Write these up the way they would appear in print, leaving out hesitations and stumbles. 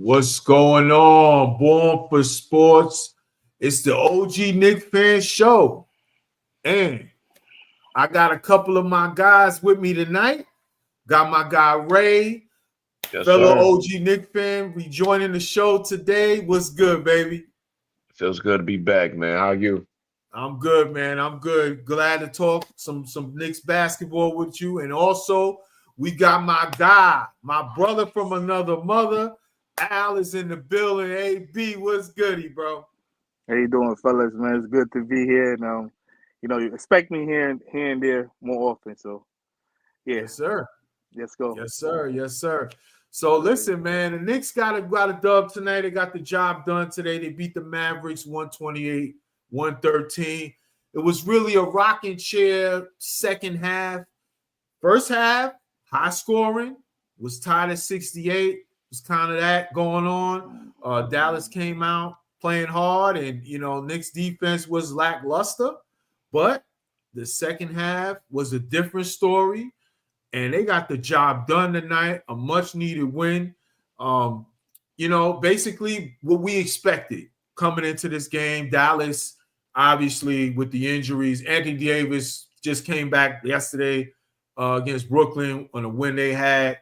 What's going on? Born for Sports. It's the OG Knicks fan show. And I got a couple of my guys with me tonight. Got my guy Ray, Yes, fellow sir. OG Knicks fan, rejoining the show today. What's good, baby? Feels good to be back, man. How you? I'm good, man. I'm good. Glad to talk some Knicks basketball with you. And also, we got my guy, my brother from another mother. Al is in the building. AB, what's goody, bro? How you doing, fellas? Man, it's good to be here. And you expect me here and there more often. So, yeah, Yes, sir. let's go. Yes, sir. Yes, sir. So listen, man, the Knicks got a dub tonight. They got the job done today. They beat the Mavericks 128-113. It was really a rocking chair second half. First half, high scoring, was tied at 68. It was kind of that going on. Dallas came out playing hard, and Knicks defense was lackluster, but the second half was a different story. And they got the job done tonight, a much-needed win. Basically what we expected coming into this game. Dallas, obviously, with the injuries. Anthony Davis just came back yesterday against Brooklyn on a win they had.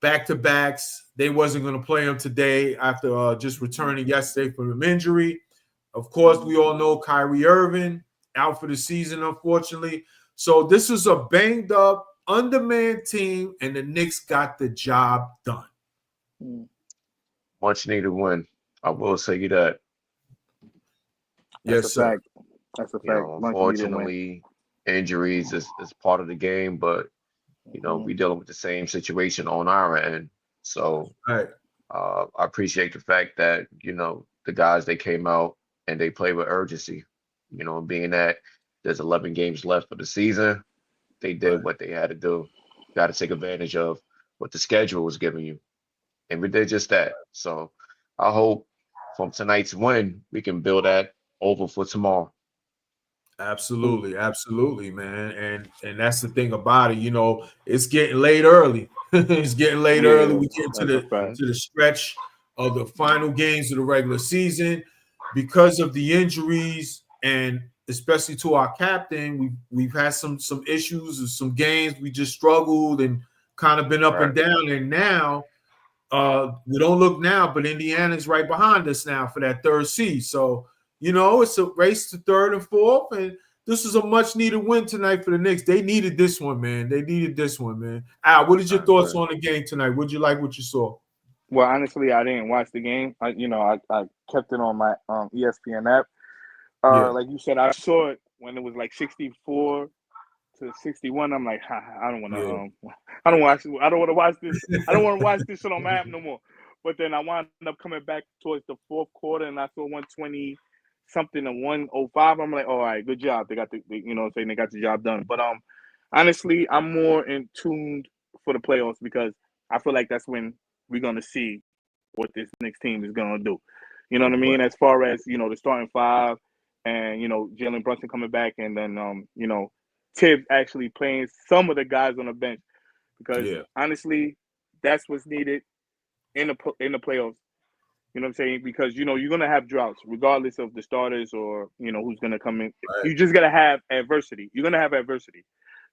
Back-to-backs. They wasn't going to play him today after just returning yesterday from an injury. Of course, we all know Kyrie Irving out for the season, unfortunately. So this is a banged-up, undermanned team, and the Knicks got the job done. Much needed win. I will say you that. Yes, sir. That's a fact. Unfortunately, injuries is part of the game, but we dealing with the same situation on our end. So right. I appreciate the fact that the guys, they came out and they played with urgency. Being that there's 11 games left for the season, they did what they had to do. Got to take advantage of what the schedule was giving you. And we did just that. So I hope from tonight's win, we can build that over for tomorrow. Absolutely, man. And that's the thing about it. It's getting late early. It's getting late early. We get to the stretch of the final games of the regular season because of the injuries, and especially to our captain. We've had some issues and some games we just struggled and kind of been up and down. And now we don't look now, but Indiana's right behind us now for that third seed. So it's a race to third and fourth, and this is a much-needed win tonight for the Knicks. They needed this one, man. Al, what is your thoughts on the game tonight? Would you like what you saw? Well, honestly, I didn't watch the game. I kept it on my ESPN app. Like you said, I saw it when it was like 64 to 61. I'm like, I don't want to. I don't want to watch this. I don't want to watch this shit on my app no more. But then I wound up coming back towards the fourth quarter, and I saw 120 something and 105. I'm like, all right, good job. They got they got the job done. But honestly, I'm more in tuned for the playoffs because I feel like that's when we're gonna see what this next team is gonna do. You know what I mean? As far as the starting five, and Jalen Brunson coming back, and then Tibbs actually playing some of the guys on the bench, because honestly, that's what's needed in the playoffs. You know what I'm saying? Because you're gonna have droughts, regardless of the starters or who's gonna come in. Right. You just gotta have adversity. You're gonna have adversity.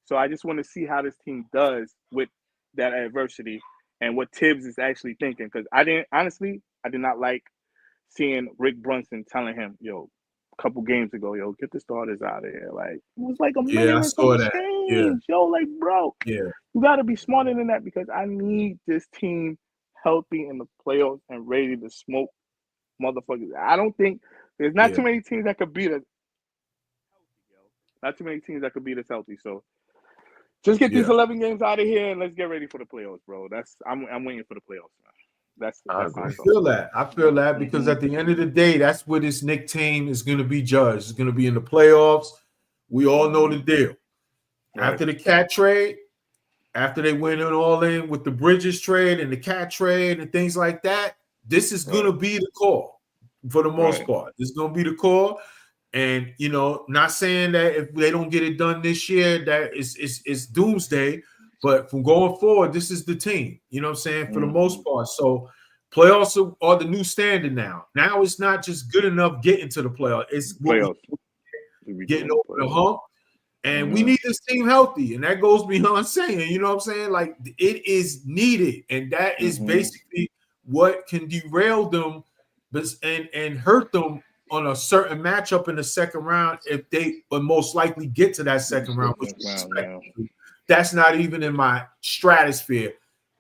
So I just want to see how this team does with that adversity and what Tibbs is actually thinking. Because I did not like seeing Rick Brunson telling him, a couple games ago, get the starters out of here. Like, it was like a minute I saw that. change. Like, bro, you gotta be smarter than that, because I need this team healthy in the playoffs and ready to smoke motherfuckers. I don't think there's not too many teams that could beat us healthy, Not too many teams that could beat us healthy. So just get these 11 games out of here and let's get ready for the playoffs, bro. I'm waiting for the playoffs, man. I feel that. I feel that because at the end of the day, that's where this Knicks team is going to be judged. It's going to be in the playoffs. We all know the deal. Right. After the cat trade, after they went all in with the Bridges trade and the cat trade and things like that, this is going to be the call for the most part. This is going to be the call. And, not saying that if they don't get it done this year, that it's doomsday. But from going forward, this is the team, for the most part. So Playoffs are the new standard now. Now it's not just good enough getting to the playoffs. It's playoffs. Getting over the hump. And we need this team healthy. And that goes beyond saying, you know what I'm saying? Like, it is needed. And that is basically what can derail them and hurt them on a certain matchup in the second round if they would most likely get to that second round. That's not even in my stratosphere.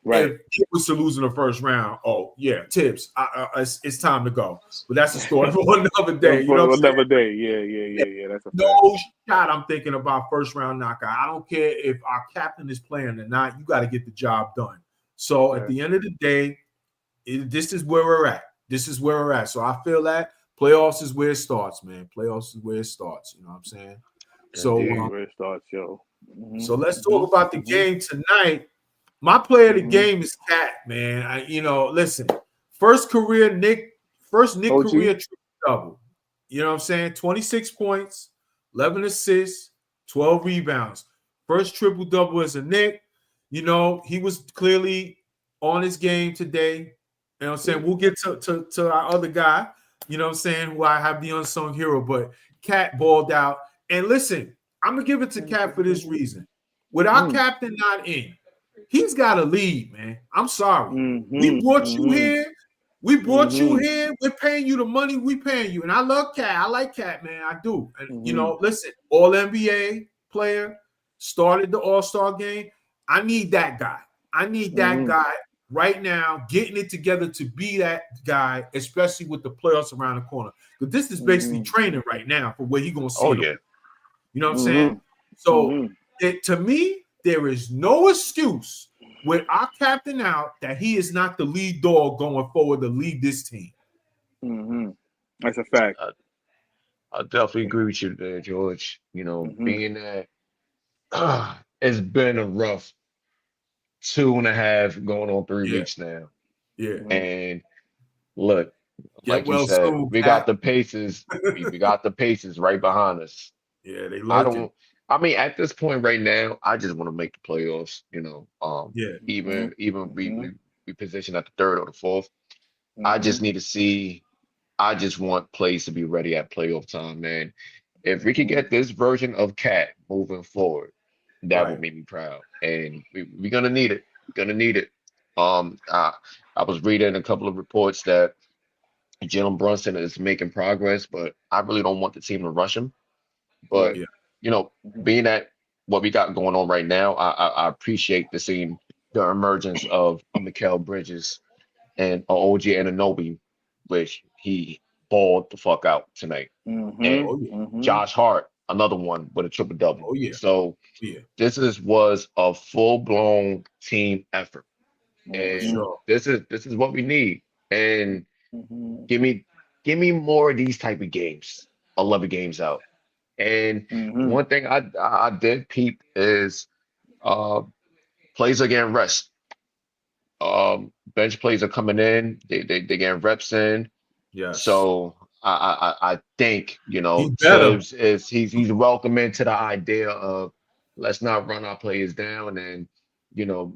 Right. If it was to lose in the first round, oh yeah, Tibbs, it's time to go. But that's a story for another day. You know, another day. Yeah. That's a no shot. I'm thinking about first round knockout. I don't care if our captain is playing or not. You got to get the job done. So at the end of the day, this is where we're at. This is where we're at. So I feel that playoffs is where it starts, man. Playoffs is where it starts. You know what I'm saying? So where it starts, yo. So let's talk about the game tonight. My player of the game is Cat, man. Listen, first Nick career triple double. You know what I'm saying? 26 points, 11 assists, 12 rebounds. First triple double as a Knick. You know, he was clearly on his game today. You know what I'm saying? We'll get to our other guy, you know what I'm saying, who I have the unsung hero, but Cat balled out. And listen, I'm going to give it to Cat for this reason. With our captain not in, he's got to lead, man. I'm sorry. We brought you here. We brought you here. We're paying you the money we paying you. And I love Cat. I like Cat, man. I do. And, listen, all-NBA player, started the All-Star game. I need that guy. I need that guy right now, getting it together to be that guy, especially with the playoffs around the corner. Because this is basically training right now for where he's going to see him. You know what I'm saying? So, to me, there is no excuse with our captain out that he is not the lead dog going forward to lead this team. That's a fact. I definitely agree with you there, George. You know, being that it's been a rough 2.5 going on 3 weeks now. Yeah. And look, like you said, we got the Pacers. we got the Pacers right behind us. Yeah, they lurking. I mean, at this point right now, I just want to make the playoffs. You know, even we position at the third or the fourth. I just need to see. I just want plays to be ready at playoff time, man. If we could get this version of Cat moving forward, that would make me proud. And we're gonna need it. Gonna need it. I was reading a couple of reports that Jalen Brunson is making progress, but I really don't want the team to rush him. But being at what we got going on right now, I appreciate seeing the emergence of Mikal Bridges and OG Anunoby, which he balled the fuck out tonight. And Josh Hart, another one with a triple double. So this was a full-blown team effort. And this is what we need. And give me more of these type of games. 11 games out. And one thing I did peep is plays are getting rest. Bench plays are coming in. They getting reps in. Yeah. So I think Tibbs he's welcoming to the idea of let's not run our players down and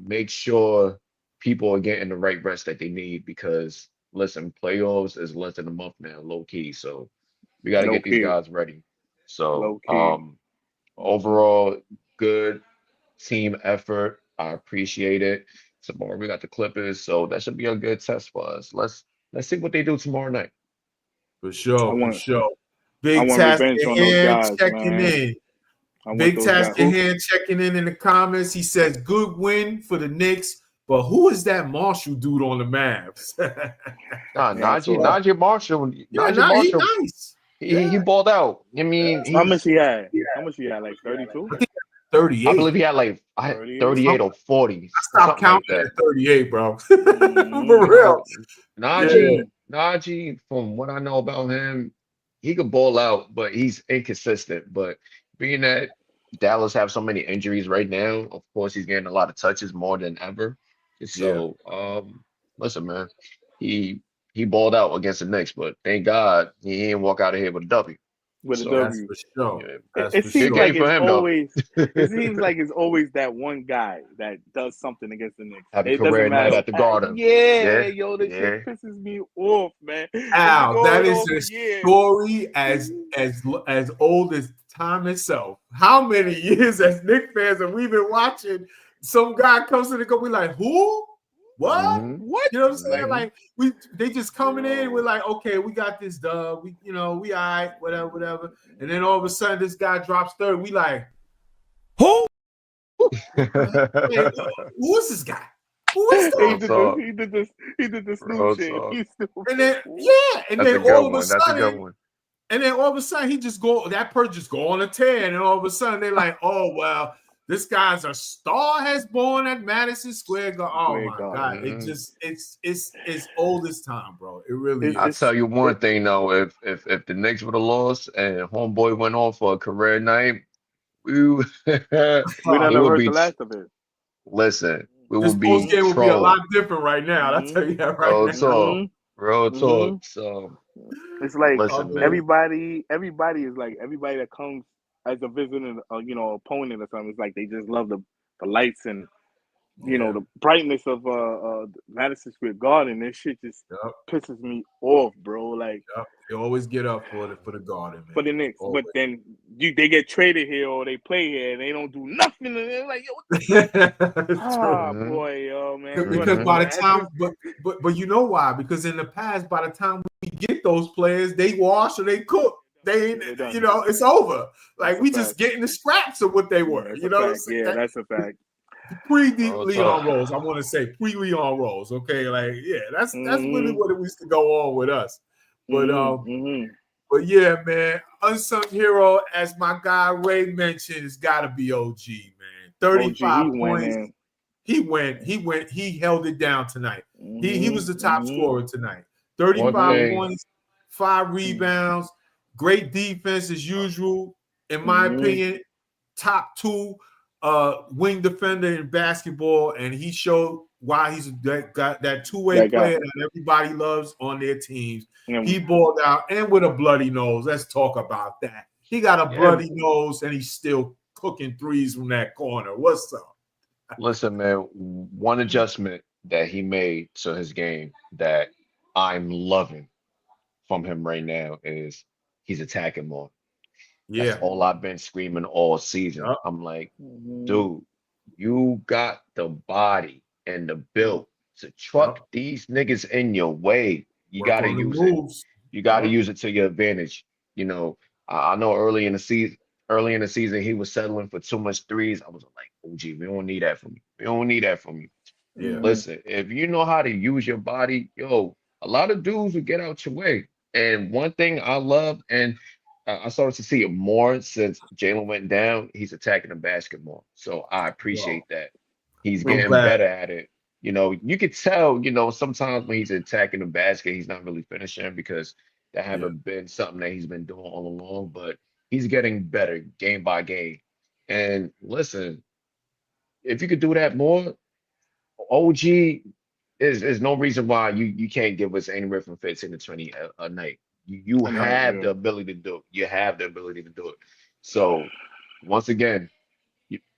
make sure people are getting the right rest that they need, because listen, playoffs is less than a month now, low key. So we got to get these guys ready. So overall, good team effort. I appreciate it. Tomorrow we got the Clippers, so that should be a good test for us. Let's see what they do tomorrow night. For sure. Big Task in here checking in. Big Task in here checking in the comments. He says, good win for the Knicks, but who is that Marshall dude on the Mavs? Najee Marshall. Nice. He balled out. I mean, how much he had? Like 32? 38. I believe he had like 38 or 40. I stopped counting at 38, bro. For real. Najee, from what I know about him, he could ball out, but he's inconsistent. But being that Dallas have so many injuries right now, of course he's getting a lot of touches more than ever. So listen, man, he balled out against the Knicks, but thank God he didn't walk out of here with a W. with a So, W. That's for sure. yeah, That's It for seems big sure. like game for it's him though. always. It seems like it's always that one guy that does something against the Knicks. Have a It doesn't career night matter. at the Garden. Yeah, Yeah, yo, this shit yeah. pisses me off, man. It's been Al, that going is on a for years. story as old as time itself. How many years as Knicks fans have we been watching? Some guy comes in and go, we like, who? What? Mm-hmm. What? You know what I'm saying? Like, They just coming in. We're like, okay, we got this dub. We all right, whatever. And then all of a sudden, this guy drops third. We like, who? Wait, who is this guy? Who is that? he did the Snoop Real shit. talk. And then and That's a then good all of a one. That's a good sudden, one. and then all of a sudden that person just go on a tear, and then all of a sudden they're like, oh well, this guy's a star has born at Madison Square Garden. Oh my God. Mm-hmm. It just it's old as time, bro. It really is. I'll tell you one thing though, if the Knicks would have lost and homeboy went on for a career night, we We don't would heard be the last of it. listen, we this would post be game would be a lot trolled. different right now. I'll tell you that right Real now. talk. Real talk. So It's like listen, man. everybody is like everybody that comes as a visiting, opponent or something. It's like they just love the lights and the brightness of Madison Square Garden. This shit just pisses me off, bro. Like they always get up for the Garden, man. For the Knicks, always. but then they get traded here or they play here and they don't do nothing. And they're like, yo, boy, yo, man. Because by the time, but you know why? Because in the past, by the time we get those players, they wash or they cook. It's over. Like we just getting the scraps of what they were. That's a fact. Pre-Leon Rose, I want to say pre-Leon Rose. Okay, like that's really what it used to go on with us. But but yeah, man, unsung hero, as my guy Ray mentioned, it's got to be OG, man. 35 points. He held it down tonight. He was the top scorer tonight. 35 points, 5 rebounds, great defense as usual. In my opinion, top 2 wing defender in basketball, and he showed why he's got that two-way player that everybody loves on their teams. He balled out and with a bloody nose. Let's talk about that. He got a bloody nose and he's still cooking threes from that corner. What's up? Listen, man, one adjustment that he made to his game that I'm loving from him right now is he's attacking more. That's all I've been screaming all season. I'm like, dude, you got the body and the build to truck these niggas in your way. You got to use it. You got to use it to your advantage. I know early in the season, he was settling for too much threes. I was like, oh, gee, we don't need that from you. We don't need that from you. Yeah. Listen, if you know how to use your body, a lot of dudes will get out your way. And one thing I love, and I started to see it more since Jalen went down. He's attacking the basket more. So I appreciate that. He's getting better at it. You could tell, sometimes when he's attacking the basket, he's not really finishing because that haven't been something that he's been doing all along. But he's getting better game by game. And listen, if you could do that more, OG is no reason why you can't give us anywhere from 15 to 20 a night. You have the ability to do it. You have the ability to do it. So once again,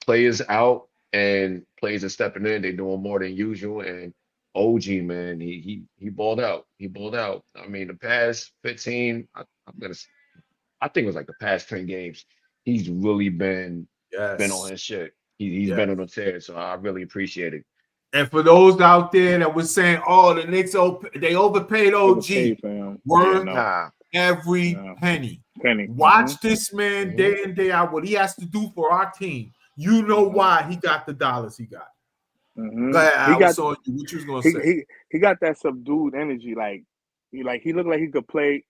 players out and players are stepping in. They're doing more than usual. And OG, man, he balled out. He balled out. I mean, the past 15, I think it was like the past 10 games, he's really been on his shit. He's been on a tear. So I really appreciate it. And for those out there that was saying, "Oh, the Knicks they overpaid OG," worth every penny. Watch this man day in day out. What he has to do for our team. You know why he got the dollars he got. Go ahead, what you was gonna say? He got that subdued energy. Like he looked like he could play.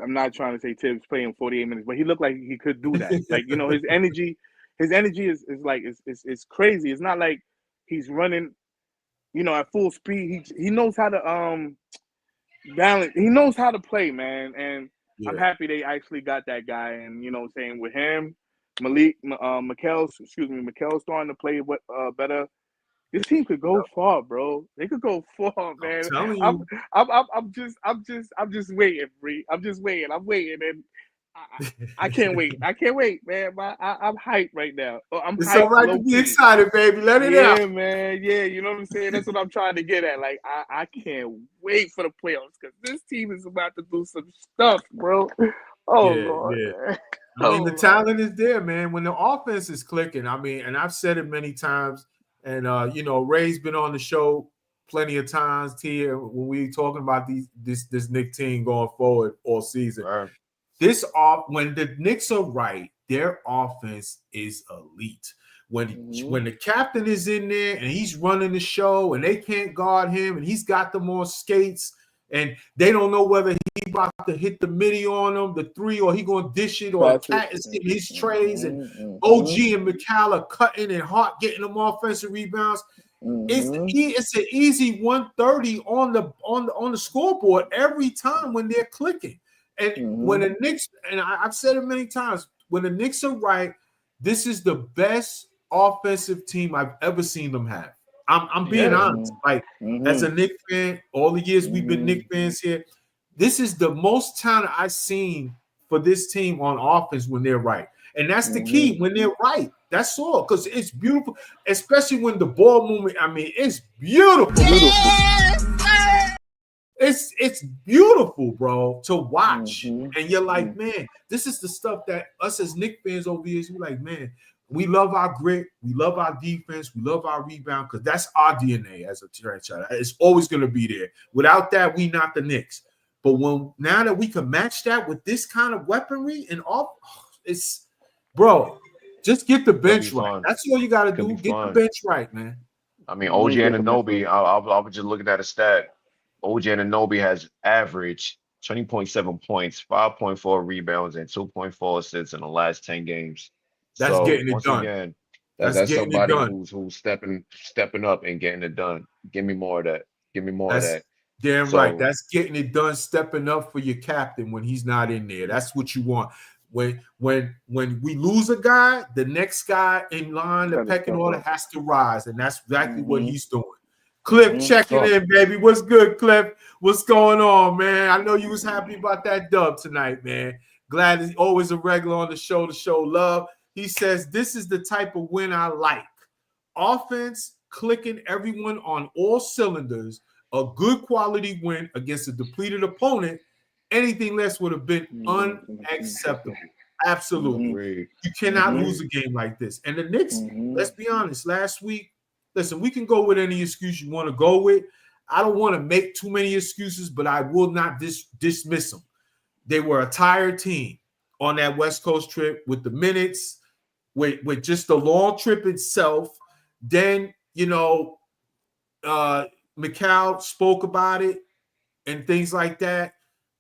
I'm not trying to say Tibbs playing 48 minutes, but he looked like he could do that. Like his energy is like it's crazy. It's not like he's running, at full speed. He knows how to balance. He knows how to play, man. And I'm happy they actually got that guy. And saying with him, Mikel's starting to play better. This team could go far, bro. They could go far, man. I'm just waiting, Bree. I'm just waiting. I'm waiting, and I can't wait. I can't wait, man. I'm hyped right now. I'm It's hyped. all right to be excited, baby. Let it yeah, out. man. Yeah, you know what I'm saying? That's what I'm trying to get at. Like, I can't wait for the playoffs because this team is about to do some stuff, bro. Oh, Lord, man. I mean, the talent is there, man. When the offense is clicking, I mean, and I've said it many times, and you know, Ray's been on the show plenty of times here when we talking about this Knicks team going forward all season. Right. When the Knicks are right, their offense is elite. When the captain is in there and he's running the show and they can't guard him and he's got them on skates and they don't know whether he about to hit the midi on them, the three, or he gonna dish it, or Cat is getting his trays, and OG and McCall are cutting and Hart getting them offensive rebounds. It's an easy 130 on the scoreboard every time when they're clicking. And when the Knicks, and I've said it many times, when the Knicks are right, this is the best offensive team I've ever seen them have. I'm being honest. Like, as a Knicks fan, all the years we've been Knicks fans here, this is the most talent I've seen for this team on offense when they're right. And that's the key, when they're right. That's all, because it's beautiful, especially when the ball movement, I mean, it's beautiful. It's beautiful, bro, to watch. And you're like, man, this is the stuff that us as Knicks fans over here, we're like, man, we love our grit, we love our defense, we love our rebound, because that's our DNA as a franchise. It's always going to be there. Without that, we not the Knicks. But now that we can match that with this kind of weaponry and all, it's, bro, just get the bench right. That's all you got to do. Get the bench right, man. I mean, OG Anunoby, I was just looking at a stat. OG Anunoby has averaged 20.7 points, 5.4 rebounds, and 2.4 assists in the last 10 games. That's getting it done. Again, that's somebody who's stepping up and getting it done. Give me more of that. Give me more of that. Damn right. That's getting it done, stepping up for your captain when he's not in there. That's what you want. When we lose a guy, the next guy in line, the pecking order has to rise, and that's exactly what he's doing. Cliff checking in, baby. What's good, Cliff? What's going on, man? I know you was happy about that dub tonight, man. Glad he's always a regular on the show to show love. He says, this is the type of win I like. Offense, clicking everyone on all cylinders, a good quality win against a depleted opponent. Anything less would have been unacceptable. Absolutely. You cannot lose a game like this. And the Knicks, let's be honest, last week, listen, we can go with any excuse you want to go with. I don't want to make too many excuses, but I will not dismiss them. They were a tired team on that West Coast trip with the minutes, with just the long trip itself. Then, you know, McCall spoke about it and things like that.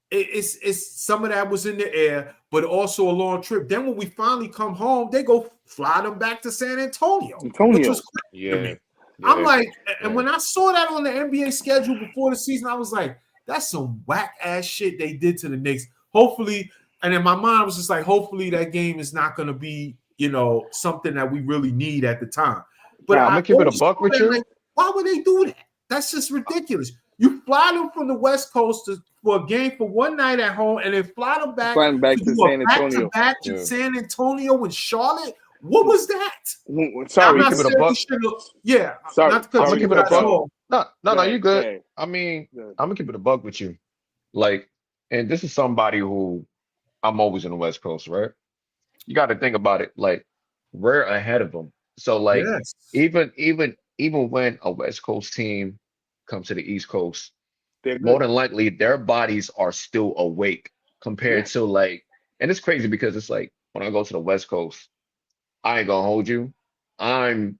It's some of that was in the air, but also a long trip. Then when we finally come home, they go fly them back to San Antonio. Which was crazy to me. I'm like, and when I saw that on the NBA schedule before the season, I was like, that's some whack ass shit they did to the Knicks. Hopefully, and in my mind, I was just like, hopefully that game is not going to be, you know, something that we really need at the time. But I'm gonna keep it a buck with you. Like, why would they do that? That's just ridiculous. You fly them from the West Coast for a game for one night at home, and then fly them back to San Antonio. Back to San Antonio and Charlotte. What was that? Sorry, keep it a buck. Yeah, sorry. I'm gonna keep it a buck. No, you good. I mean, I'm gonna keep it a buck with you. Like, and this is somebody who I'm always on the West Coast, right? You got to think about it. Like, we're ahead of them. So, like, even when a West Coast team comes to the East Coast, more than likely their bodies are still awake compared to like, and it's crazy because it's like when I go to the West Coast, I ain't gonna hold you. I'm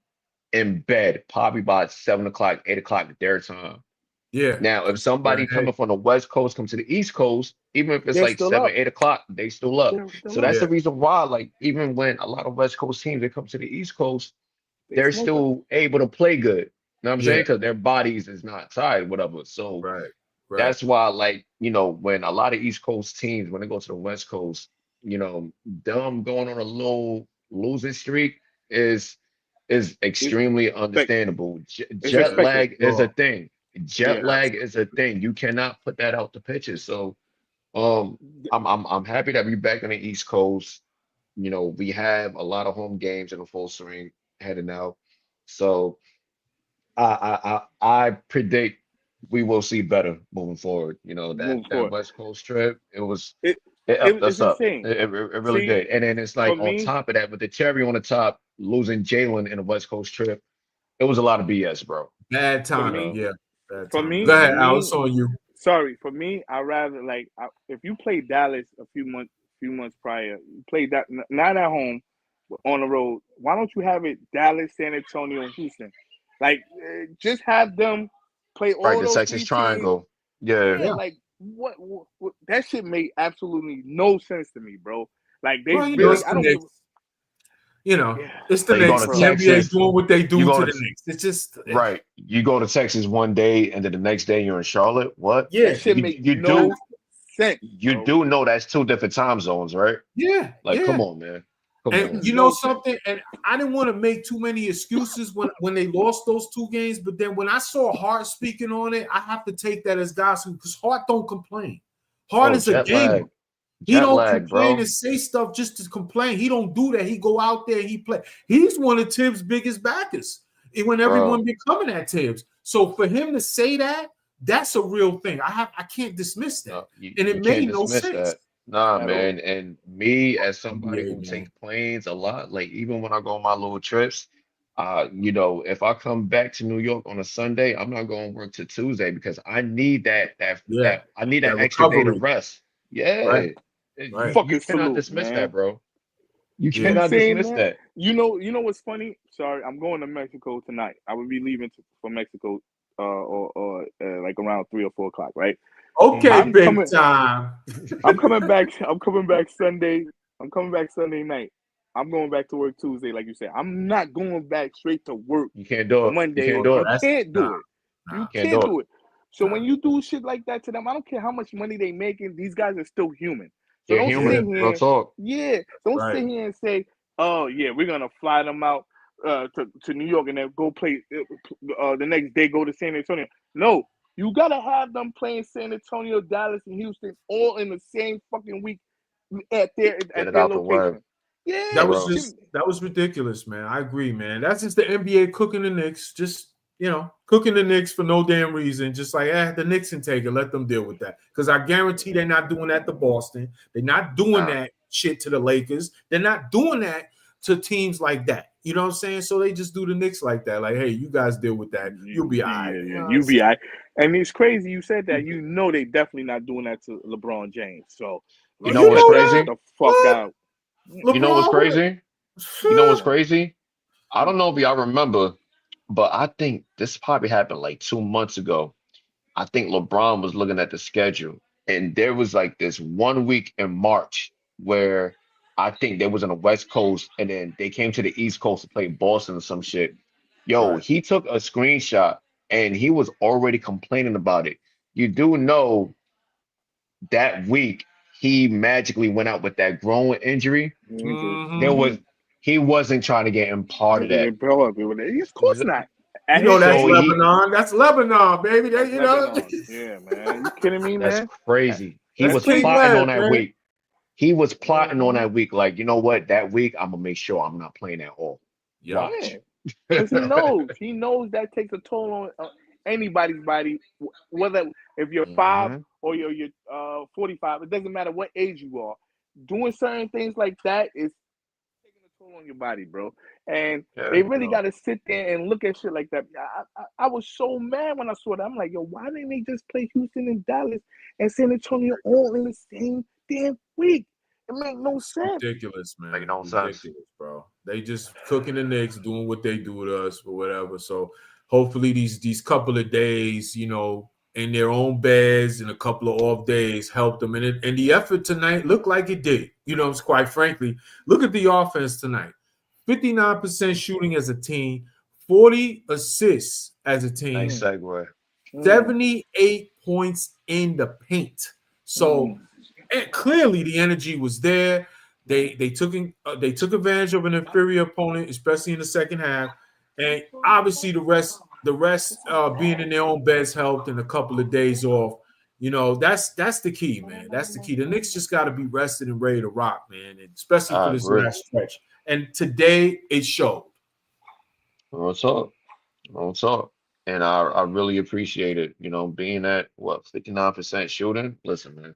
in bed probably by 7 o'clock, 8 o'clock their time. Yeah. Now, if somebody coming from the West Coast comes to the East Coast, even if it's like 7, 8 o'clock, they still up. So that's the reason why, like, even when a lot of West Coast teams they come to the East Coast, they're still able to play good. You know what I'm saying? Because their bodies is not tired, whatever. So that's why, like, you know, when a lot of East Coast teams, when they go to the West Coast, you know, them going on a low losing streak is extremely understandable. Jet lag is a thing. Jet lag is a thing. You cannot put that out the pitches. So I'm happy that we're back on the East Coast. You know, we have a lot of home games in the full swing heading out. So I predict we will see better moving forward. You know, Moving that forward. West Coast trip, It it upped it's us up. insane. It really See, did. And then it's for like on me, top of that, with the cherry on the top, losing Jalen in a West Coast trip, it was a lot of BS, bro. Bad for timing. me, So, Yeah, bad for timing. me, Go for ahead, mhm. Al. It's me, on you. sorry, for me, I rather if you play Dallas a few months prior, you played that not at home, but on the road. Why don't you have it Dallas, San Antonio, and Houston? Like, just have them play Right, all the those Texas three teams. Triangle. Yeah. Yeah, Yeah. like what that shit made absolutely no sense to me, bro. Like they Well, really, it's I the don't give. Knicks. Yeah, It's the Like you go Knicks. to The bro. NBA Texas, doing what they you do go to to the Knicks. It's just, right. You go to Texas one day and then the next day you're in Charlotte. What? That yeah, shit make You do no sense, you bro. do know that's two different time zones, right? yeah, Like, yeah. come on, man. Come And Makes on. you know no sense. something? And I didn't want to make too many excuses when they lost those two games. But then when I saw Hart speaking on it, I have to take that as gospel because Hart don't complain. Hart Bro, is a gamer. He Jet don't lag, complain bro. and say stuff just to complain. He don't do that. He go out there, he play. He's one of Tibbs' biggest backers. And when everyone Bro. be coming at Tibbs. So for him to say that, that's a real thing. I can't dismiss that. No, you, And it you can't made no dismiss sense. that. Nah, At all. man. And me, as somebody NBA, who man. takes planes a lot, like even when I go on my little trips, you know, if I come back to New York on a Sunday, I'm not going to work till Tuesday because I need Yeah. I need That that extra day to recovery. rest. Right. Yeah. Right. You Fucking cannot salute, dismiss that, man. bro. You You Yeah. cannot saying dismiss that? that. You know what's funny? Sorry, I'm going to Mexico tonight. I will be leaving for Mexico, or like around 3 or 4 o'clock, right? Okay, I'm Hmm. big coming. time. I'm coming back. I'm coming back Sunday. I'm coming back Sunday night. I'm going back to work Tuesday, like you said. I'm not going back straight to work You can't do it. You Monday. can't Oh do no, You it. that's can't nah, do it. nah, You Can't can't do it. do it. So nah. when you do shit like that to them, I don't care how much money they making. These guys are still human. So They're don't Yeah, sit human. Real here. talk. Yeah, don't right. sit here and say, "Oh yeah, we're gonna fly them out to New York and then go play the next day. Go to San Antonio." No, you gotta have them playing San Antonio, Dallas, and Houston all in the same fucking week at Get it their out the way. location. Yeah, That For was this real. shit. just that was ridiculous, man. I agree, man. That's just the NBA cooking the Knicks, just cooking the Knicks for no damn reason. Just like the Knicks can take it, let them deal with that. Because I guarantee they're not doing that to Boston. They're not doing Nah. that shit to the Lakers. They're not doing that to teams like that. You know what I'm saying? So they just do the Knicks like that. Like, hey, you guys deal with that. You'll be all right. You know what I'm You be saying? all right. And it's crazy you said that. You know they definitely not doing that to LeBron James. So You Oh, know you what's better know get that? crazy? the fuck What? out. You know what's LeBron would crazy? You know what's have. crazy? I don't know if y'all remember, but I think this probably happened like 2 months ago. I think LeBron was looking at the schedule, and there was like this 1 week in March where I think they was on the West Coast, and then they came to the East Coast to play Boston or some shit. Yo, Right. he took a screenshot, and he was already complaining about it. You do know that week he magically went out with that groin injury. There Mm-hmm. was He wasn't trying to get him part of that. Of course not. You At know his that's So age, Lebanon. That's Lebanon, baby. that's You know, Lebanon. Yeah, man. You kidding me, that's man? crazy. He that's That's was King crazy. plotting on Lev, that man. week. He was plotting on Mm-hmm. that week, like, you know what? That week, I'm gonna make sure I'm not playing at all. Yep. Yeah. Watch. Because he knows that takes a toll on anybody's body, whether if you're 5 Hmm. or you're 45. It doesn't matter what age you are. Doing certain things like that is taking a toll on your body, bro. And Yeah. they really Yo, got to sit there and look at shit like that. I was so mad when I saw that. I'm like, yo, why didn't they just play Houston and Dallas and San Antonio all in the same damn week? It make no sense. ridiculous, Make man. no sense. Ridiculous, bro. They just cooking the Knicks, doing what they do to us or whatever. So hopefully these couple of days, in their own beds and a couple of off days help them. And the effort tonight looked like it did. Quite frankly, look at the offense tonight. 59% shooting as a team, 40 assists as a Nice team, Mm, segue. mm, 78 points in the paint. So mm. and clearly the energy was there. They took advantage of an inferior opponent, especially in the second half, and obviously the rest being in their own beds helped and a couple of days off. You know, that's the key, man. That's the key. The Knicks just got to be rested and ready to rock, man, and especially for this last stretch. And today it showed. What's up? What's up? And I really appreciate it. You know, being at 59% shooting. Listen, man.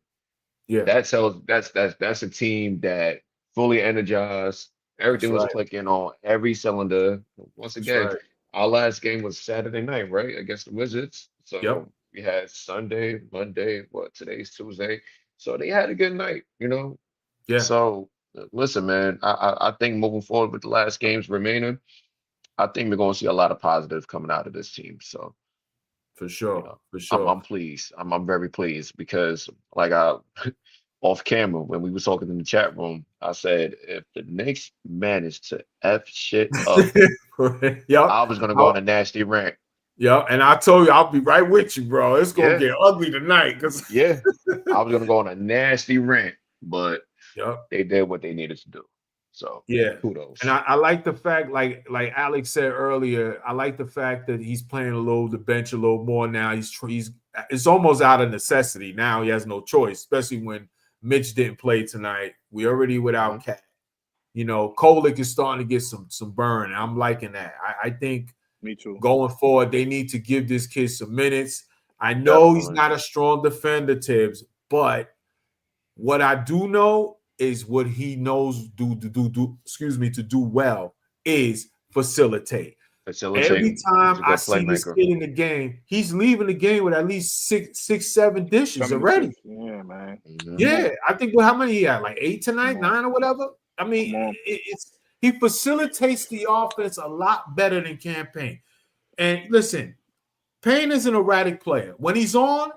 Yeah, That's a team that fully energized. Everything was clicking on every cylinder. Once again, our last game was Saturday night, right? Against the Wizards. So we had Sunday, Monday, today's Tuesday. So they had a good night, you know? Yeah. So listen, man, I think moving forward with the last games remaining, I think we're gonna see a lot of positive coming out of this team. So for sure, you know, for sure. I'm pleased. I'm very pleased because like off camera when we were talking in the chat room, I said if the Knicks managed to F shit up, I was gonna go on a nasty rant. Yeah, and I told you I'll be right with you, bro. It's gonna get ugly tonight. I was gonna go on a nasty rant, but they did what they needed to do. So kudos. And I like the fact, like Alex said earlier, I like the fact that he's playing the bench a little more now. It's almost out of necessity now. He has no choice, especially when Mitch didn't play tonight. We already without Cat. You know, Kolek is starting to get some burn. I'm liking that. I think me too. Going forward, they need to give this kid some minutes. I know he's not a strong defender, Tibbs, but what I do know is what he knows to do well is facilitate. Every time I see this kid in the game, he's leaving the game with at least six, 7 dishes already. Yeah, man. Yeah, I think how many he had? Like 8 tonight, 9 or whatever. I mean, he facilitates the offense a lot better than Campaign. And listen, Payne is an erratic player. When he's on,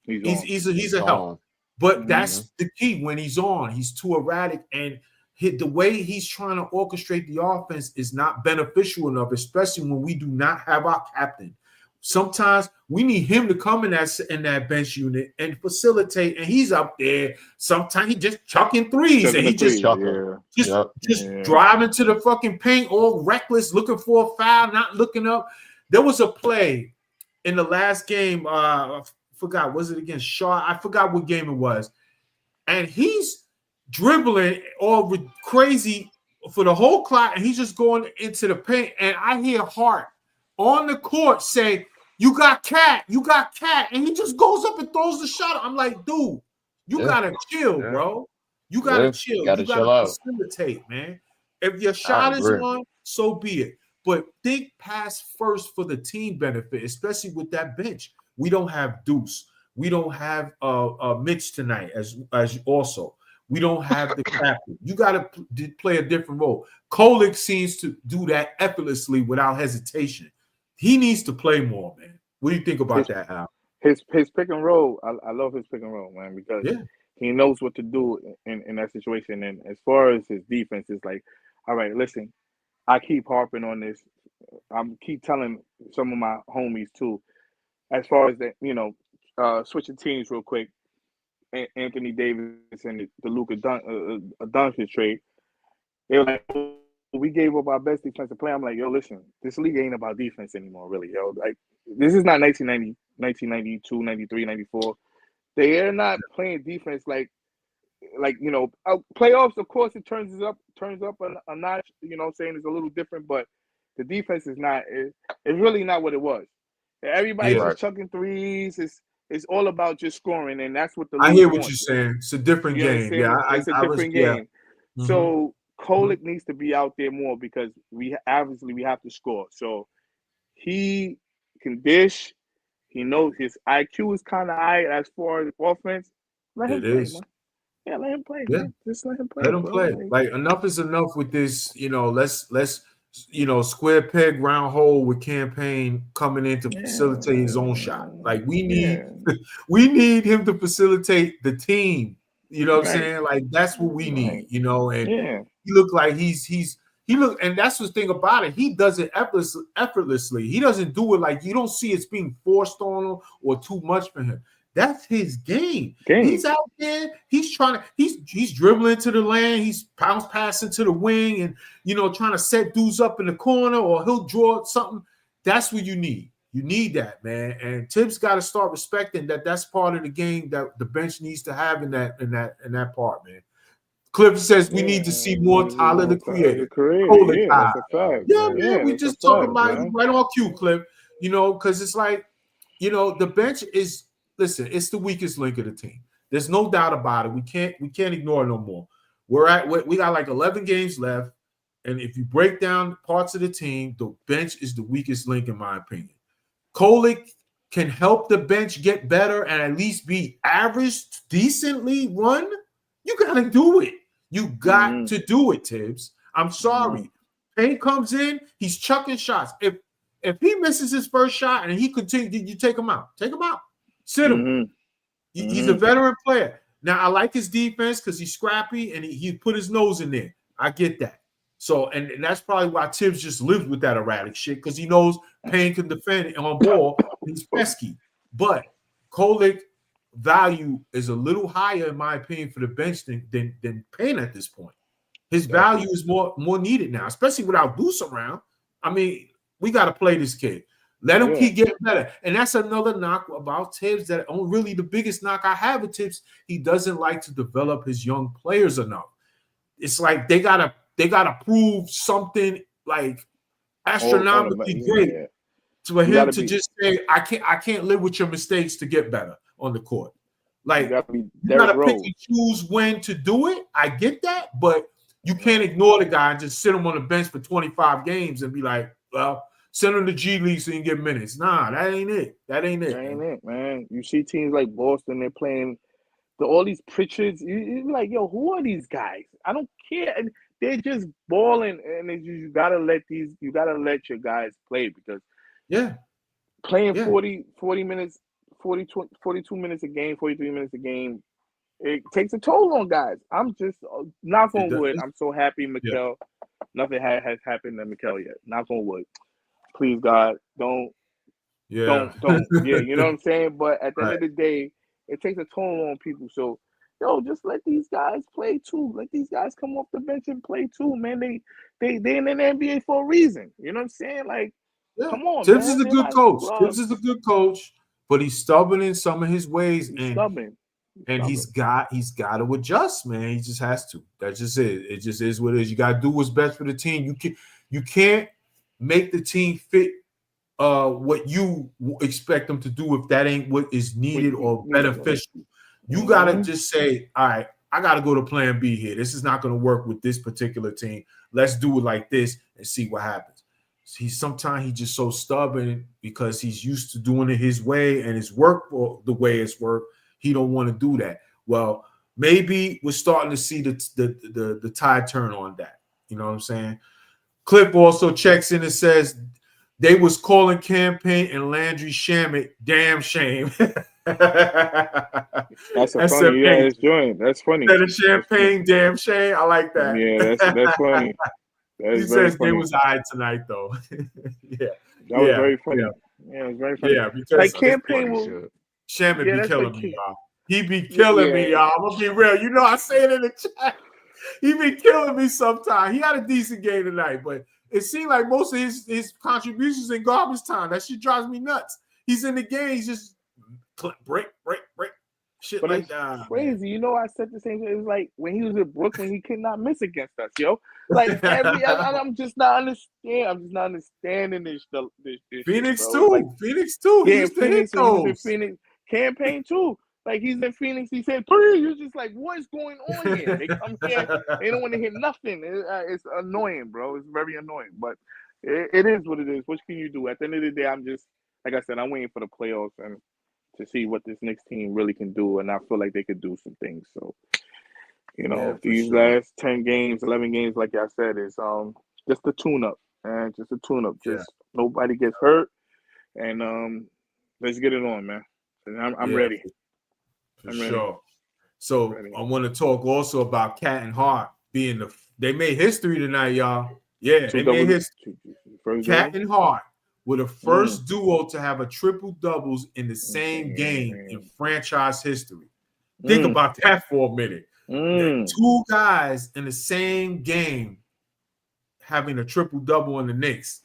he's a help. But that's the key. When he's on, he's too erratic, and the way he's trying to orchestrate the offense is not beneficial enough, especially when we do not have our captain. Sometimes we need him to come in that bench unit and facilitate, and he's up there. Sometimes he just chucking threes, and he just driving to the fucking paint, all reckless, looking for a foul, not looking up. There was a play in the last game. I forgot, was it against Shaw? I forgot what game it was. And he's dribbling all crazy for the whole clock, and he's just going into the paint. And I hear Hart on the court say, "You got Cat, you got Cat." And he just goes up and throws the shot. I'm like, dude, you gotta chill, bro. You gotta chill. You gotta facilitate, man. If your shot is on, so be it. But think pass first for the team benefit, especially with that bench. We don't have Deuce. We don't have Mitch tonight as also. We don't have the captain. You got to play a different role. Kolek seems to do that effortlessly without hesitation. He needs to play more, man. What do you think about that, Al? His pick and roll, I love his pick and roll, man, because he knows what to do in that situation. And as far as his defense, it's like, all right, listen, I keep harping on this. I keep telling some of my homies too, as far as that, switching teams real quick. Anthony Davis and the Luka Doncic trade. They were like, we gave up our best defensive player. I'm like, yo, listen, this league ain't about defense anymore, really, yo. Like, this is not 1990, 1992, 93, 94. They are not playing defense like playoffs. Of course, it turns up a notch. You know what I'm saying? It's a little different, but the defense is not. It's really not what it was. Everybody's just chucking threes. It's all about just scoring, and that's what I hear what you're saying. It's a different game. Yeah, it's a different game. Yeah. So Kolek needs to be out there more because we have to score. So he can dish. He knows his IQ is kind of high as far as offense. Let him play, man. Yeah, let him play, man. Just let him play. Let him play. Like enough is enough with this. Let's square peg round hole with Campaign coming in to facilitate his own shot. Like we need him to facilitate the team. You know what I'm saying? Like that's what we need. And he looked like and that's the thing about it. He does it effortlessly. He doesn't do it like you don't see it's being forced on him or too much for him. That's his game. He's out there. He's dribbling to the lane. He's bounce passing to the wing and, trying to set dudes up in the corner or he'll draw something. That's what you need. You need that, man. And Tibbs got to start respecting that. That's part of the game that the bench needs to have in that part, man. Cliff says we need to see more Tyler the Creator. That's a fact. Yeah, man. We just talking about you right on cue, Cliff. You know, because it's like, you know, the bench is it's the weakest link of the team. There's no doubt about it. We can't ignore it no more. We got like 11 games left, and if you break down parts of the team, the bench is the weakest link in my opinion. Kolek can help the bench get better and at least be average, decently run. You got to do it. You got to do it, Tibbs. I'm sorry. Payne comes in, he's chucking shots. If he misses his first shot and he continues, you take him out. Take him out. Sit him. He's a veteran player. Now, I like his defense because he's scrappy and he put his nose in there. I get that. So, and that's probably why Tibbs just lives with that erratic shit because he knows Payne can defend it on ball. He's pesky. But Kolek value is a little higher, in my opinion, for the bench than Payne at this point. His value is more needed now, especially without Deuce around. I mean, we got to play this kid. Let him keep getting better. And that's another knock about Tibbs that really the biggest knock I have with Tibbs, he doesn't like to develop his young players enough. It's like they gotta prove something like astronomically great for him to just say, I can't live with your mistakes to get better on the court. Like you gotta pick and choose when to do it. I get that, but you can't ignore the guy and just sit him on the bench for 25 games and be like, well, send him to G League so you can get minutes. Nah, that ain't it. That ain't it, man. You see teams like Boston, they're playing all these Pritchards. You're like, yo, who are these guys? I don't care. And they're just balling, and you gotta let your guys play because playing 40 minutes, 42 minutes a game, 43 minutes a game, it takes a toll on guys. I'm just knock on wood. I'm so happy, Mikal. Nothing has happened to Mikal yet. Knock on wood. Please, God, don't. Yeah, you know what I'm saying? But at the end of the day, it takes a toll on people. So, yo, just let these guys play too. Let these guys come off the bench and play too, man. They in the NBA for a reason. You know what I'm saying? Like, come on, Tibbs man. is a good coach. Tibbs is a good coach, but he's stubborn in some of his ways. He's got to adjust, man. He just has to. That's just it. It just is what it is. You got to do what's best for the team. You can't make the team fit what you expect them to do if that ain't what is needed or beneficial. You got to just say, all right, I got to go to plan B here. This is not going to work with this particular team. Let's do it like this and see what happens. Sometimes he's just so stubborn because he's used to doing it his way and it's worked for the way it's worked. He don't want to do that. Well, maybe we're starting to see the tide turn on that. You know what I'm saying? Clip also checks in and says they was calling Campaign and Landry Shamet damn shame. That's funny. Yeah, it's joint. That's funny. Instead of Champagne, damn shame. I like that. Yeah, that's funny. He says they was eyed tonight though. That was very funny. Yeah, it was very funny. Yeah, because like Campaign will. Shaman be killing me, y'all. He be killing me, y'all. I'm gonna be real. You know, I say it in the chat. He be killing me sometimes. He had a decent game tonight, but it seemed like most of his contributions in garbage time. That shit drives me nuts. He's in the game. He's just break. Shit but like that. Crazy. You know, I said the same thing. It was like when he was in Brooklyn, he could not miss against us, yo. Like I'm just not understanding. I'm just not understanding this Phoenix shit, too. Like, Phoenix too. Yeah, Phoenix. He was in Phoenix. Campaign too. Like he's in Phoenix. He said, "Three." You're just like, what's going on here? They come here. They don't want to hear nothing. It's annoying, bro. It's very annoying. But it is what it is. What can you do? At the end of the day, I'm just like I said. I'm waiting for the playoffs and to see what this Knicks team really can do. And I feel like they could do some things. So, you know, these last 10 games, 11 games, like I said, is just a tune-up, man. Just a tune-up. Just nobody gets hurt, and let's get it on, man. I'm ready. For sure. So I want to talk also about Cat and Hart being they made history tonight, y'all. Yeah, they made history. Cat and Hart were the first duo to have a triple doubles in the same game in franchise history. Think about that for a minute. Two guys in the same game having a triple double in the Knicks.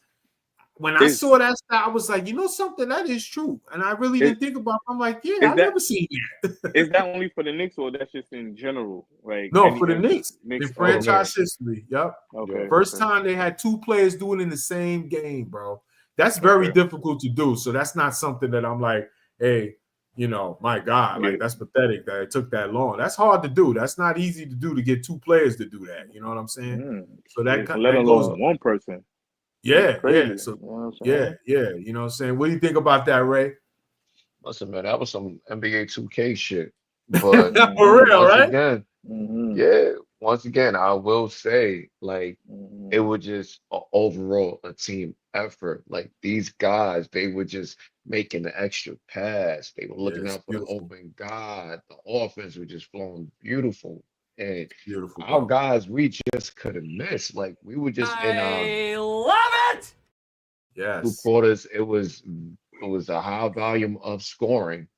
when I saw that stat, I was like, you know something, that is true. And I really didn't think about it. I'm like, yeah, I've never seen that. Is that only for the Knicks or that's just in general? Like no, for the Knicks. In franchise history. Yep. Okay. First time they had two players doing it in the same game, bro. That's very difficult to do. So that's not something that I'm like, hey, you know, my God, like that's pathetic that it took that long. That's hard to do. That's not easy to do to get two players to do that. You know what I'm saying? So that let alone one person. Yeah, yeah. So yeah. You know what I'm saying? What do you think about that, Ray? Listen, man, that was some NBA 2K shit. But for real, once right? Again, once again, I will say, like, it was just overall a team effort. Like these guys, they were just making the extra pass. They were looking out for the open guy. The offense was just flowing beautiful. And our guys, we just couldn't miss. Like we were just I love it. Yes. 2 quarters. It was a high volume of scoring.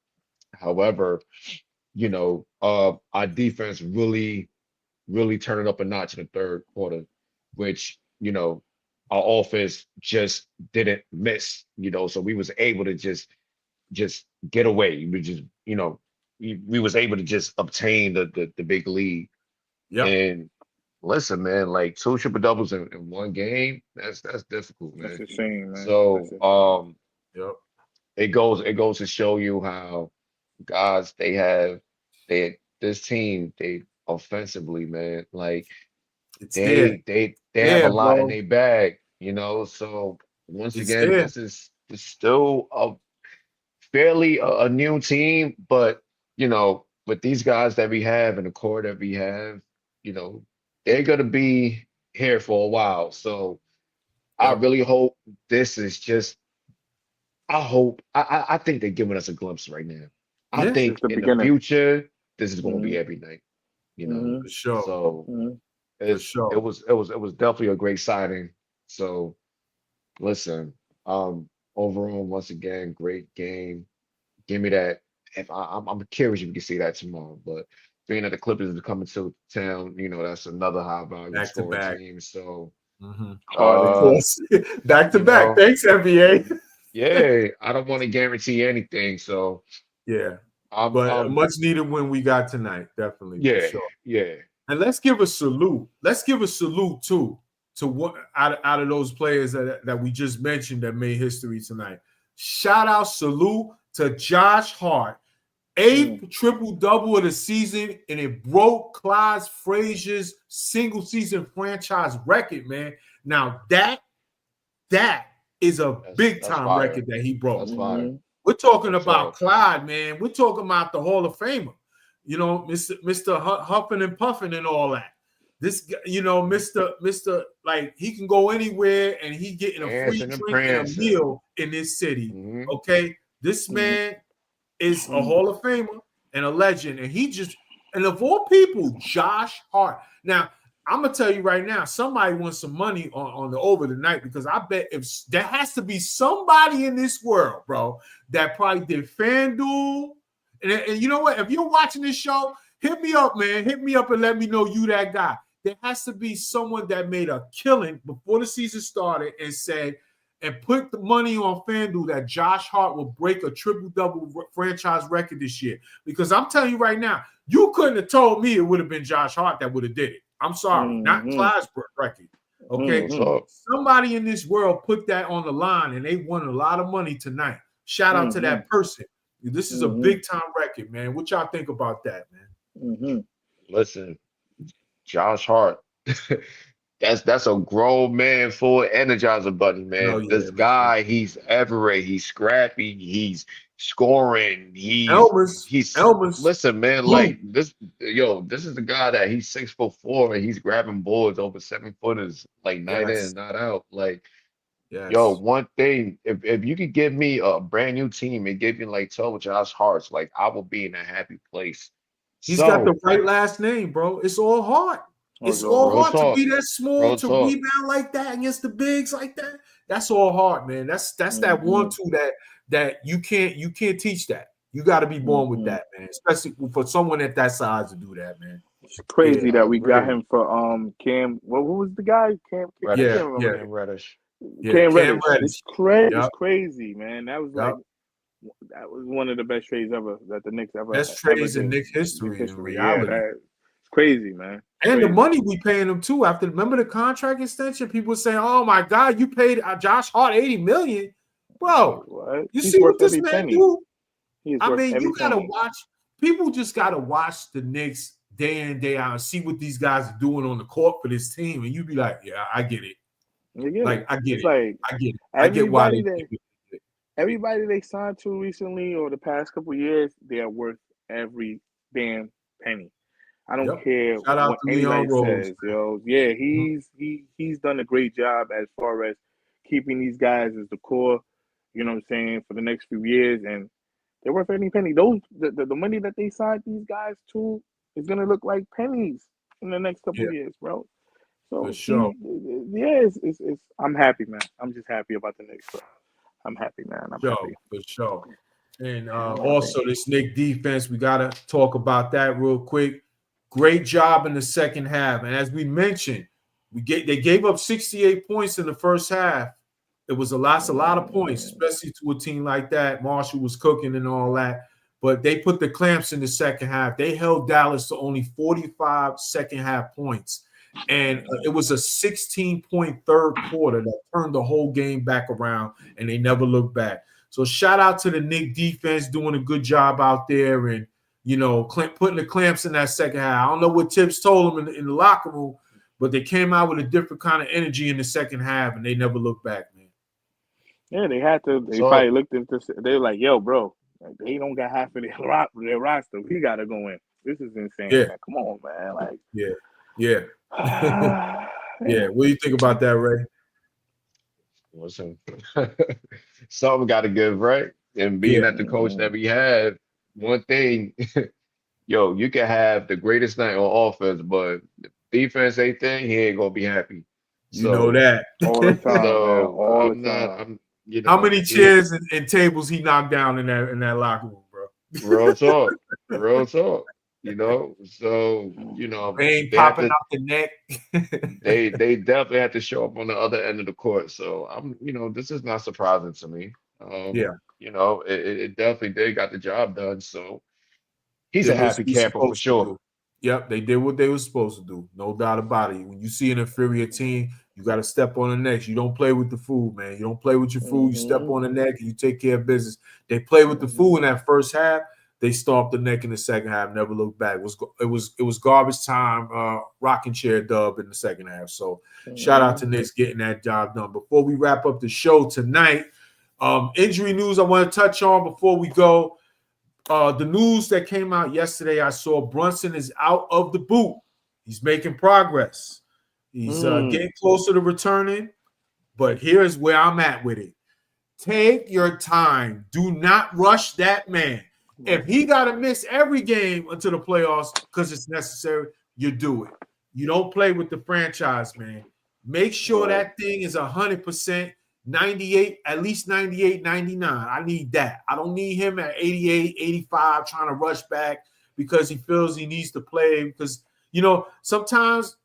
However, you know, our defense really turned it up a notch in the third quarter, which, you know, our offense just didn't miss, you know, so we was able to just get away. We just, you know, we was able to just obtain the big lead. Yeah. And listen, man, like 2 triple doubles in one game, that's difficult, man. That's a shame, man. So it goes to show you how guys this team, they offensively, man, like they have a lot in their bag, you know. So once again, this is still a fairly a new team, but you know, with these guys that we have and the core that we have, you know, they're gonna be here for a while. So I really hope this is just. I think they're giving us a glimpse right now. I think in the future, this is going to be every night. You know, for sure. So it was definitely a great signing. So listen, overall, once again, great game. Give me that. If I'm curious if you can see that tomorrow, but being that the Clippers are coming to town, you know, that's another high value scoring team. So of course, back to back. Thanks, NBA. Yeah, I don't want to guarantee anything, so but a much needed win we got tonight, definitely. Yeah, for sure. Yeah. And let's give a salute. Let's give a salute too to one out of those players that we just mentioned that made history tonight. Shout out, salute to Josh Hart, 8th triple-double of the season, and it broke Clyde Frazier's single-season franchise record, man. Now that is a big-time record that he broke. We're talking about Clyde, man. We're talking about the Hall of Famer. You know, Mr. Huffing and Puffing and all that. This, you know, Mr. Like, he can go anywhere and he getting a free drink and a meal in this city. Okay? This man is a Hall of Famer and a legend. And he just, and of all people, Josh Hart. Now, I'm gonna tell you right now, somebody wants some money on the over tonight, because I bet if there has to be somebody in this world, bro, that probably did FanDuel. And you know what? If you're watching this show, hit me up, man. Hit me up and let me know you that guy. There has to be someone that made a killing before the season started and said, and put the money on FanDuel that Josh Hart will break a triple-double franchise record this year. Because I'm telling you right now, you couldn't have told me it would have been Josh Hart that would have did it. I'm sorry, not Clyde's record. Okay, somebody in this world put that on the line, and they won a lot of money tonight. Shout out to that person. This is a big time record, man. What y'all think about that, man? Listen, Josh Hart, that's a grown man full energizer bunny, man. This guy, he's everywhere. He's scrappy. He's scoring. He's Elvis. Listen, man, like this is the guy that he's 6'4" and he's grabbing boards over 7-footers, like night in, not out. Like, one thing, if you could give me a brand new team and give me like 12 Josh Harts, like I will be in a happy place. He's got the right last name, bro. It's all hard. It's all hard to be that small, to rebound like that against the bigs like that. That's all hard, man. That's that 1-2 that you can't teach that. You got to be born with that, man. Especially for someone at that size to do that, man. It's crazy that we got him for Cam. What was the guy? Cam Reddish. Cam Reddish. Reddish. It's crazy, man. That was that was one of the best trades ever that the Knicks ever. Best trades in Knicks history. In reality, it's crazy, man. And the money we paying him too. Remember the contract extension? People saying, "Oh my God, you paid Josh Hart $80 million, bro." What? You see what this man do? I mean, you gotta penny. watch. People just gotta watch the Knicks day in day out and see what these guys are doing on the court for this team, and you be like, "Yeah, I get it." I get it. I get it. I get why everybody they signed to recently or the past couple of years, they are worth every damn penny. I don't care what anybody says, yo. Yeah, he's done a great job as far as keeping these guys as the core, you know what I'm saying, for the next few years, and they're worth any penny. The money that they signed these guys to is gonna look like pennies in the next couple of years, bro. So for sure. It's I'm happy, man. I'm just happy about the Knicks, bro. I'm happy, man. I'm happy. For sure. And also this Knicks defense, we gotta talk about that real quick. Great job in the second half. And as we mentioned, they gave up 68 points in the first half. It was a lot of points, especially to a team like that. Marshall was cooking and all that. But they put the clamps in the second half. They held Dallas to only 45 second half points. And it was a 16-point third quarter that turned the whole game back around, and they never looked back. So shout out to the Knicks defense doing a good job out there and, putting the clamps in that second half. I don't know what Tibbs told them in the locker room, but they came out with a different kind of energy in the second half, and they never looked back, man. Yeah, they had to. They probably looked at this. They were like, yo, bro, they don't got half of their roster. We got to go in. This is insane, man. Come on, man. Like, yeah. Yeah. What do you think about that, Ray? Listen, something got to give, right? And being at the coach that we have, one thing, you can have the greatest night on offense, but if defense ain't thing, he ain't gonna be happy. You know that all the time. All the time. How many chairs and tables he knocked down in that locker room, bro? Real talk. So rain popping out the neck. they definitely have to show up on the other end of the court. So this is not surprising to me. It definitely they got the job done. So he's a happy camper for sure. Yep, they did what they were supposed to do. No doubt about it. When you see an inferior team, you got to step on the necks. You don't play with the food, man. You don't play with your food. You step on the neck and you take care of business. They play with the food in that first half. They stomped the neck in the second half. Never looked back. It was garbage time. Rocking chair dub in the second half. So shout out to Knicks getting that job done. Before we wrap up the show tonight, injury news I want to touch on before we go. The news that came out yesterday, I saw Brunson is out of the boot. He's making progress. He's getting closer to returning. But here's where I'm at with it. Take your time. Do not rush that man. If he got to miss every game until the playoffs because it's necessary, you do it. You don't play with the franchise, man. Make sure that thing is 100%, 98, at least 98, 99. I need that. I don't need him at 88, 85 trying to rush back because he feels he needs to play. Because, sometimes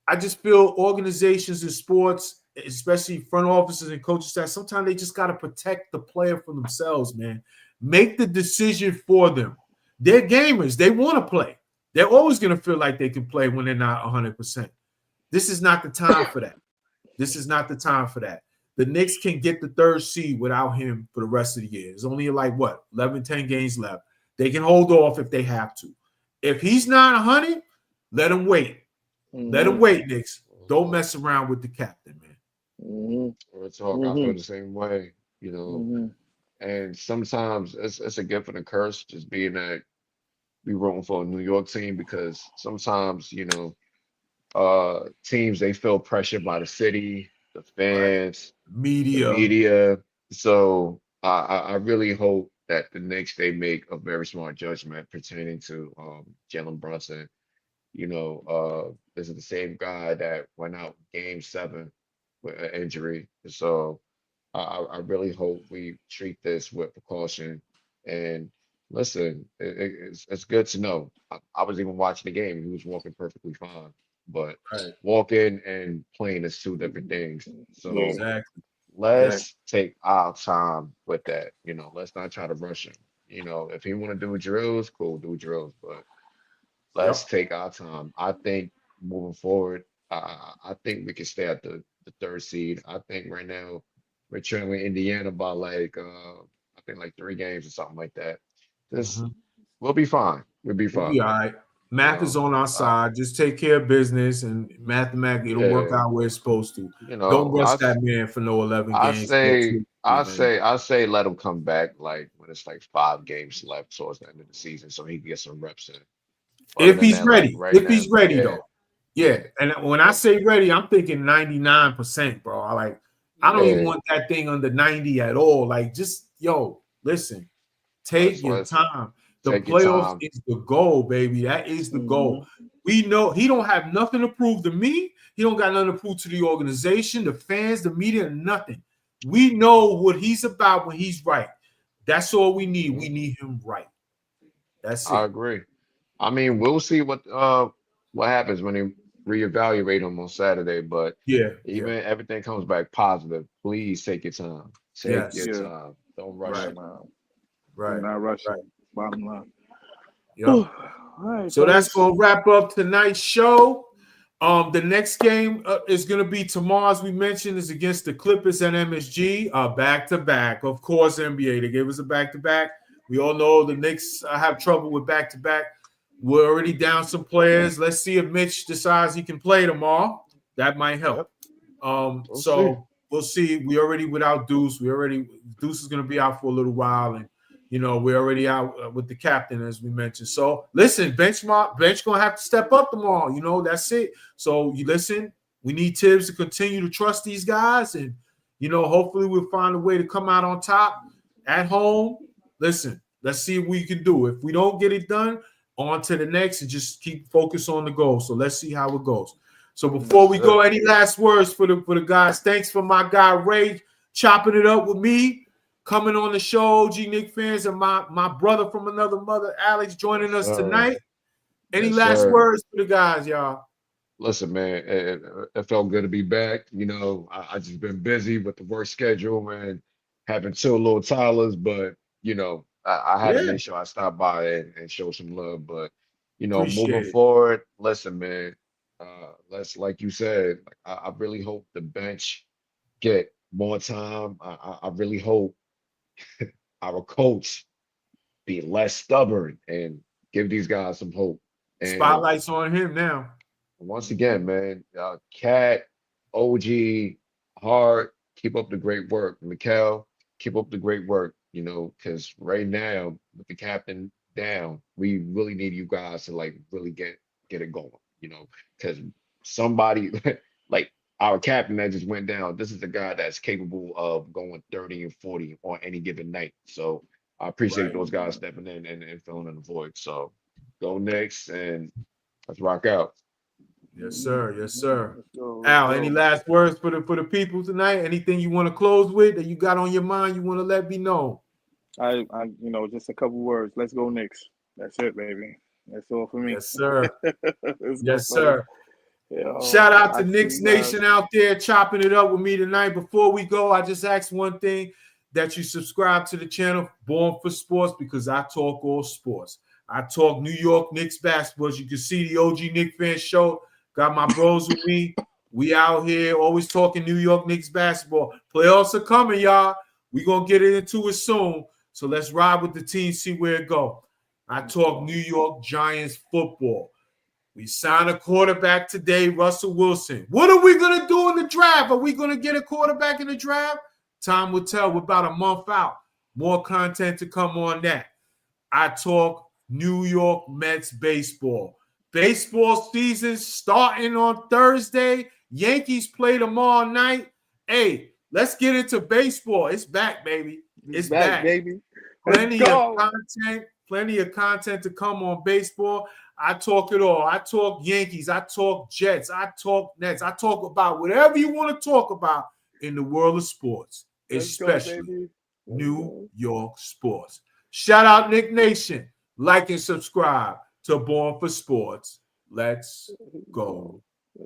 I just feel organizations in sports, especially front offices and coaching staff, sometimes they just got to protect the player from themselves, man. Make the decision for them. They're gamers. They want to play. They're always going to feel like they can play when they're not 100%. This is not the time for that. The Knicks can get the third seed without him for the rest of the year. There's only 11, 10 games left. They can hold off if they have to. If he's not 100, let him wait. Let him wait, Knicks. Don't mess around with the captain, man. I feel the same way, And sometimes it's a gift and a curse just being that we rooting for a New York team because sometimes, teams, they feel pressured by the city, the fans, the media. So I really hope that the Knicks, they make a very smart judgment pertaining to Jalen Brunson. This is the same guy that went out Game 7 with an injury. So I really hope we treat this with precaution. And listen, it's good to know. I was even watching the game. He was walking perfectly fine. but walking and playing is two different things. So Exactly. let's take our time with that. Let's not try to rush him. If he want to do drills, cool, do drills, but let's take our time. I think moving forward, I think we can stay at the third seed. I think right now we're trailing Indiana by I think like 3 games or something like that. Just we'll be fine. We'll be We'll fine. be all right. Mac is on our side. Just take care of business, and mathematically it'll work out where it's supposed to. Don't rush that man for no 11 games. I say let him come back like when it's like 5 games left towards the end of the season, so he can get some reps in. If he's ready, he's ready though. Yeah, and when I say ready, I'm thinking 99%, bro. I don't even want that thing under 90 at all. Like, just listen, take your time. The playoffs is the goal, baby. That is the goal. We know he don't have nothing to prove to me. He don't got nothing to prove to the organization, the fans, the media, nothing. We know what he's about when he's right. That's all we need. We need him right. That's it. I agree. I mean, we'll see what happens when they reevaluate him on Saturday. But everything comes back positive. Please take your time. Take your time. Don't rush him out. Right. Not rushing. Bottom line. Yep. Right, so that's going to wrap up tonight's show. The next game is going to be tomorrow, as we mentioned, is against the Clippers and MSG. Back-to-back. Of course, NBA. They gave us a back-to-back. We all know the Knicks have trouble with back-to-back. We're already down some players. Let's see if Mitch decides he can play tomorrow. That might help. We'll see. We already without Deuce. Deuce is going to be out for a little while, and we're already out with the captain, as we mentioned. So listen, bench gonna have to step up tomorrow. That's it. So you listen. We need Tibbs to continue to trust these guys, and hopefully we'll find a way to come out on top at home. Listen, let's see what we can do. If we don't get it done, on to the next and just keep focus on the goal. So let's see how it goes. So before we go, any last words for the guys? Thanks for my guy Ray chopping it up with me, coming on the show, OG Knicks fans, and my brother from another mother, Alex, joining us tonight. Any last words for the guys, y'all? Listen, man, it felt good to be back. I just been busy with the work schedule and having 2 little Tylers, but I had to make sure I stopped by and show some love. But moving forward, listen, man, let's, like you said, I really hope the bench get more time. I really hope our coach be less stubborn and give these guys some hope. And spotlight's on him now. Once again, man, Cat, OG, Hart, keep up the great work. Mikal, keep up the great work. Because right now with the captain down, we really need you guys to really get it going. Because somebody like our captain that just went down, this is a guy that's capable of going 30 and 40 on any given night. So I appreciate those guys stepping in and filling in the void. So go Knicks and let's rock out. Yes, sir. Yes, sir. Al, any last words for the people tonight? Anything you want to close with that you got on your mind you want to let me know? I just a couple words. Let's go Knicks. That's it, baby. That's all for me. Yes, sir. Yes, sir. Shout out to Knicks Nation out there chopping it up with me tonight. Before we go, I just ask one thing, that you subscribe to the channel, Born for Sports, because I talk all sports. I talk New York Knicks basketball. As you can see, the OG Knicks fan show. Got my bros with me. We out here always talking New York Knicks basketball. Playoffs are coming, y'all. We're going to get into it soon. So let's ride with the team, see where it go. I talk New York Giants football. We signed a quarterback today, Russell Wilson. What are we going to do in the draft? Are we going to get a quarterback in the draft? Time will tell. We're about a month out. More content to come on that. I talk New York Mets baseball. Baseball season starting on Thursday. Yankees play tomorrow night. Hey, let's get into baseball. It's back, baby. It's back, baby. Plenty of content to come on baseball. I talk it all. I talk Yankees. I talk Jets. I talk Nets. I talk about whatever you want to talk about in the world of sports, especially New York sports. Shout out Knick Nation. Like and subscribe to Born for Sports. Let's go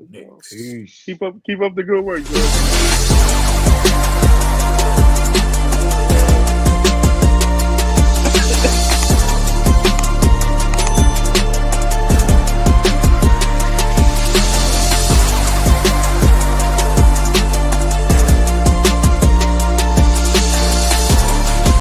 Knicks. Peace. Keep up the good work, George.